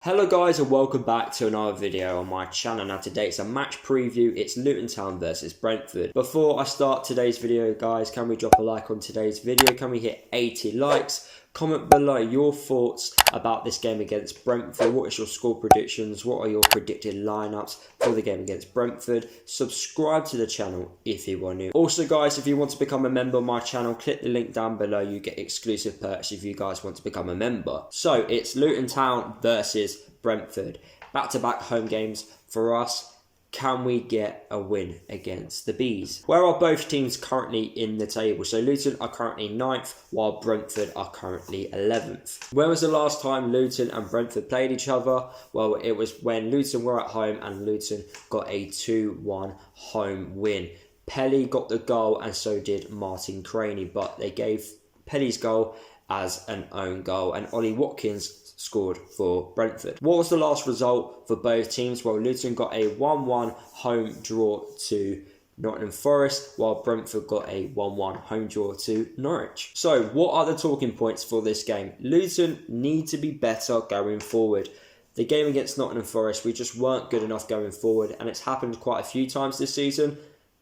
Hello guys and welcome back to another video on my channel. Now today it's a match preview. It's Luton Town versus Brentford. Before I start today's video guys, can we drop a like on today's video? Can we hit 80 likes? Comment below your thoughts about this game against Brentford. What is your score predictions? What are your predicted lineups for the game against Brentford? Subscribe to the channel if you are new. Also guys, if you want to become a member of my channel, click the link down below. You get exclusive perks if you guys want to become a member. So it's Luton Town versus Brentford. Back-to-back home games for us. Can we get a win against the Bees? Where are both teams currently in the table? So Luton are currently 9th, while Brentford are currently 11th. When was the last time Luton and Brentford played each other? Well, it was when Luton were at home and Luton got a 2-1 home win. Pelly got the goal and so did Martin Craney, but they gave Pelly's goal as an own goal and Ollie Watkins scored for Brentford. What was the last result for both teams? Well, Luton got a 1-1 home draw to Nottingham Forest, while Brentford got a 1-1 home draw to Norwich. So what are the talking points for this game? Luton need to be better going forward. The game against Nottingham Forest, we just weren't good enough going forward, and it's happened quite a few times this season.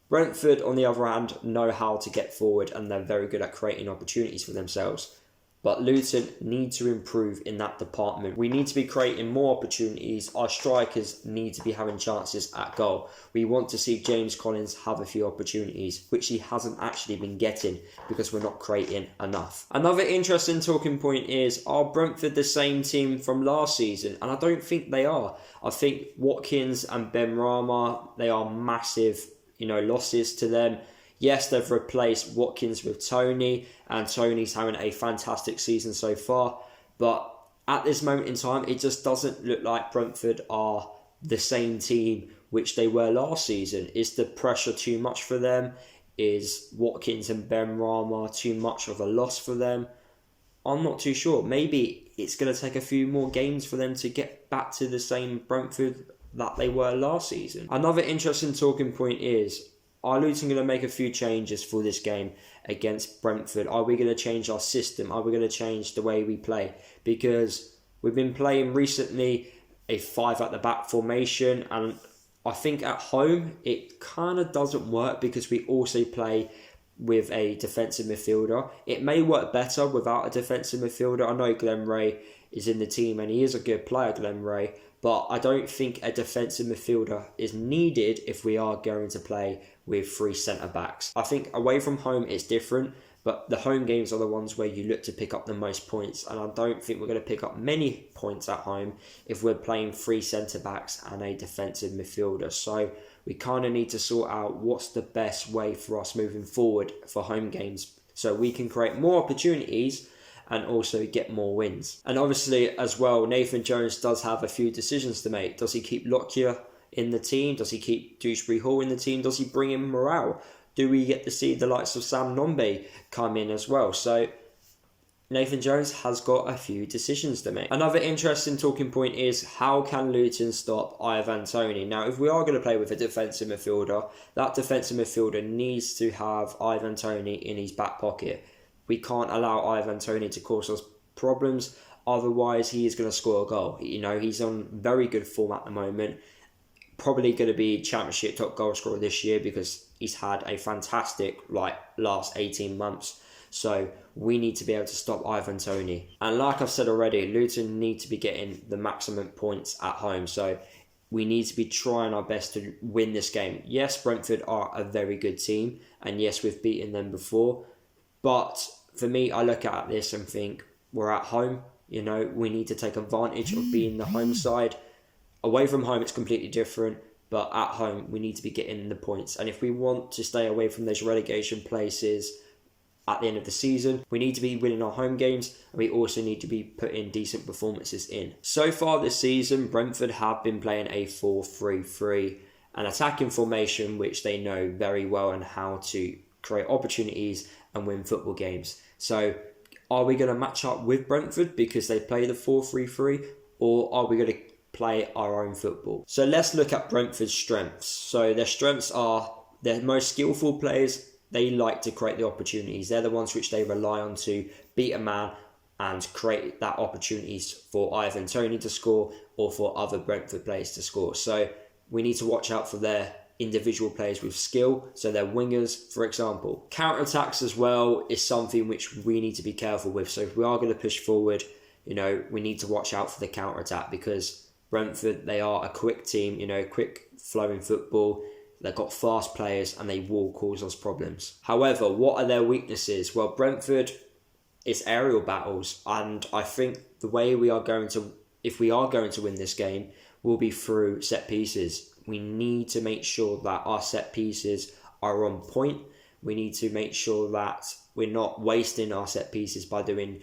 Brentford, on the other hand, know how to get forward and they're very good at creating opportunities for themselves. But Luton need to improve in that department. We need to be creating more opportunities. Our strikers need to be having chances at goal. We want to see James Collins have a few opportunities, which he hasn't actually been getting because we're not creating enough. Another interesting talking point is, are Brentford the same team from last season? And I don't think they are. I think Watkins and Ben Rama, they are massive, losses to them. Yes, they've replaced Watkins with Tony, and Tony's having a fantastic season so far. But at this moment in time, it just doesn't look like Brentford are the same team which they were last season. Is the pressure too much for them? Is Watkins and Ben Rama too much of a loss for them? I'm not too sure. Maybe it's going to take a few more games for them to get back to the same Brentford that they were last season. Another interesting talking point is, are Luton going to make a few changes for this game against Brentford? Are we going to change our system? Are we going to change the way we play? Because we've been playing recently a 5 at the back formation, and I think at home it kind of doesn't work because we also play with a defensive midfielder. It may work better without a defensive midfielder. I know Glenn Ray is in the team and he is a good player, Glenn Ray, but I don't think a defensive midfielder is needed if we are going to play with 3 centre-backs. I think away from home it's different, but the home games are the ones where you look to pick up the most points, and I don't think we're going to pick up many points at home if we're playing 3 centre-backs and a defensive midfielder. So we kind of need to sort out what's the best way for us moving forward for home games so we can create more opportunities and also get more wins. And obviously as well, Nathan Jones does have a few decisions to make. Does he keep Lockyer in the team? Does he keep Dewsbury Hall in the team? Does he bring in Morale? Do we get to see the likes of Sam Nombe come in as well? So Nathan Jones has got a few decisions to make. Another interesting talking point is, how can Luton stop Ivan Toney? Now, if we are going to play with a defensive midfielder, that defensive midfielder needs to have Ivan Toney in his back pocket. We can't allow Ivan Toney to cause us problems, otherwise he is going to score a goal. He's on very good form at the moment. Probably going to be Championship top goal scorer this year because he's had a fantastic last 18 months. So we need to be able to stop Ivan Toney. And like I've said already, Luton need to be getting the maximum points at home. So we need to be trying our best to win this game. Yes, Brentford are a very good team, and yes, we've beaten them before. But for me, I look at this and think, we're at home. We need to take advantage of being the home side. Away from home, it's completely different. But at home, we need to be getting the points. And if we want to stay away from those relegation places at the end of the season, we need to be winning our home games. And we also need to be putting decent performances in. So far this season, Brentford have been playing a 4-3-3. An attacking formation, which they know very well and how to create opportunities and win football games. So are we going to match up with Brentford because they play the 4-3-3, or are we going to play our own football? So let's look at Brentford's strengths. So their strengths are their most skillful players. They like to create the opportunities. They're the ones which they rely on to beat a man and create that opportunities for either Tony to score or for other Brentford players to score. So we need to watch out for their individual players with skill, so their wingers, for example. Counter-attacks as well is something which we need to be careful with. So if we are going to push forward, you know, we need to watch out for the counter-attack, because Brentford, they are a quick team, you know, quick flowing football. They've got fast players and they will cause us problems. However, what are their weaknesses? Well, Brentford, it's aerial battles, and I think the way we are going to, if we are going to win this game, will be through set pieces. We need to make sure that our set pieces are on point. We need to make sure that we're not wasting our set pieces by doing,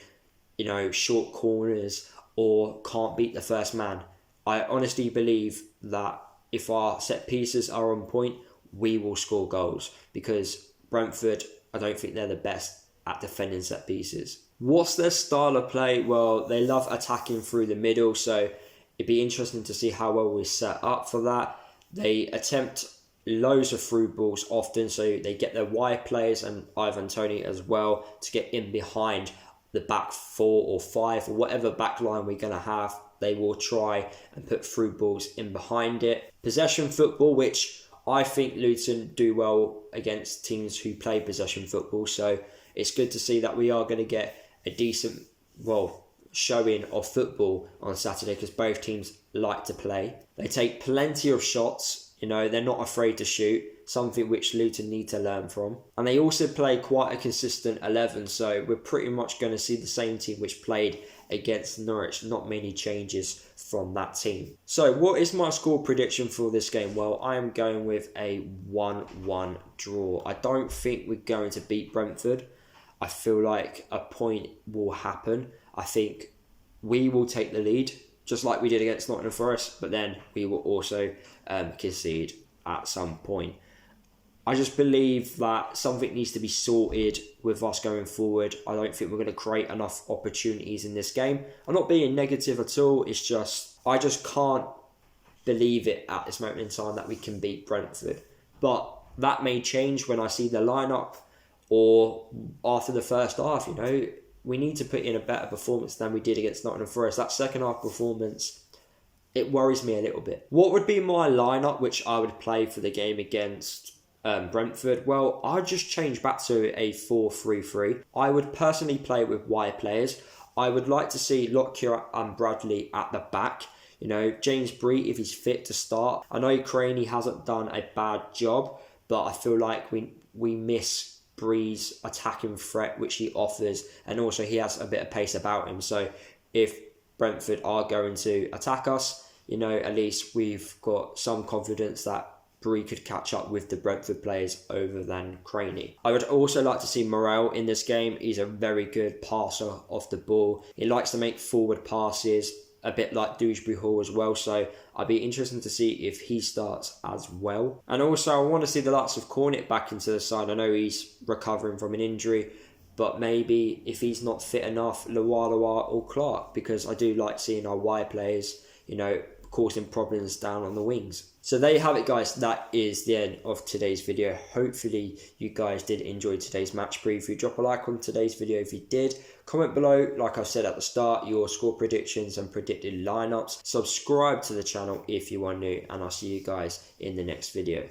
you know, short corners or can't beat the first man. I honestly believe that if our set pieces are on point, we will score goals, because Brentford, I don't think they're the best at defending set pieces. What's their style of play? Well, they love attacking through the middle, so it'd be interesting to see how well we set up for that. They attempt loads of through balls often, so they get their wide players and Ivan Toney as well to get in behind the back 4 or 5 or whatever back line we're going to have. They will try and put through balls in behind it. Possession football, which I think Luton do well against teams who play possession football, so it's good to see that we are going to get a decent, showing of football on Saturday, because both teams like to play. They take plenty of shots, you know, they're not afraid to shoot, something which Luton need to learn from. And they also play quite a consistent 11, so we're pretty much going to see the same team which played against Norwich, not many changes from that team. So what is my score prediction for this game? Well, I am going with a 1-1 draw. I don't think we're going to beat Brentford. I feel like a point will happen. I think we will take the lead, just like we did against Nottingham Forest, but then we will also concede at some point. I just believe that something needs to be sorted with us going forward. I don't think we're going to create enough opportunities in this game. I'm not being negative at all. It's just, I just can't believe it at this moment in time that we can beat Brentford. But that may change when I see the lineup or after the first half, you know. We need to put in a better performance than we did against Nottingham Forest. That second half performance, it worries me a little bit. What would be my lineup which I would play for the game against Brentford? Well, I'd just change back to a 4-3-3. I would personally play with wide players. I would like to see Lockyer and Bradley at the back. You know, James Bree, if he's fit to start. I know Craney hasn't done a bad job, but I feel like we miss Bree's attacking threat which he offers, and also he has a bit of pace about him. So if Brentford are going to attack us, you know, at least we've got some confidence that Bree could catch up with the Brentford players over than Craney. I would also like to see Morel in this game. He's a very good passer off the ball. He likes to make forward passes, a bit like Dewsbury Hall as well, so I'd be interested to see if he starts as well. And also I want to see the likes of Cornet back into the side. I know he's recovering from an injury, but maybe if he's not fit enough, Lualua or Clark, because I do like seeing our wide players, you know, causing problems down on the wings. So there you have it, guys. That is the end of today's video. Hopefully you guys did enjoy today's match preview. Drop a like on today's video if you did. Comment below, like I said at the start, your score predictions and predicted lineups. Subscribe to the channel if you are new, and I'll see you guys in the next video.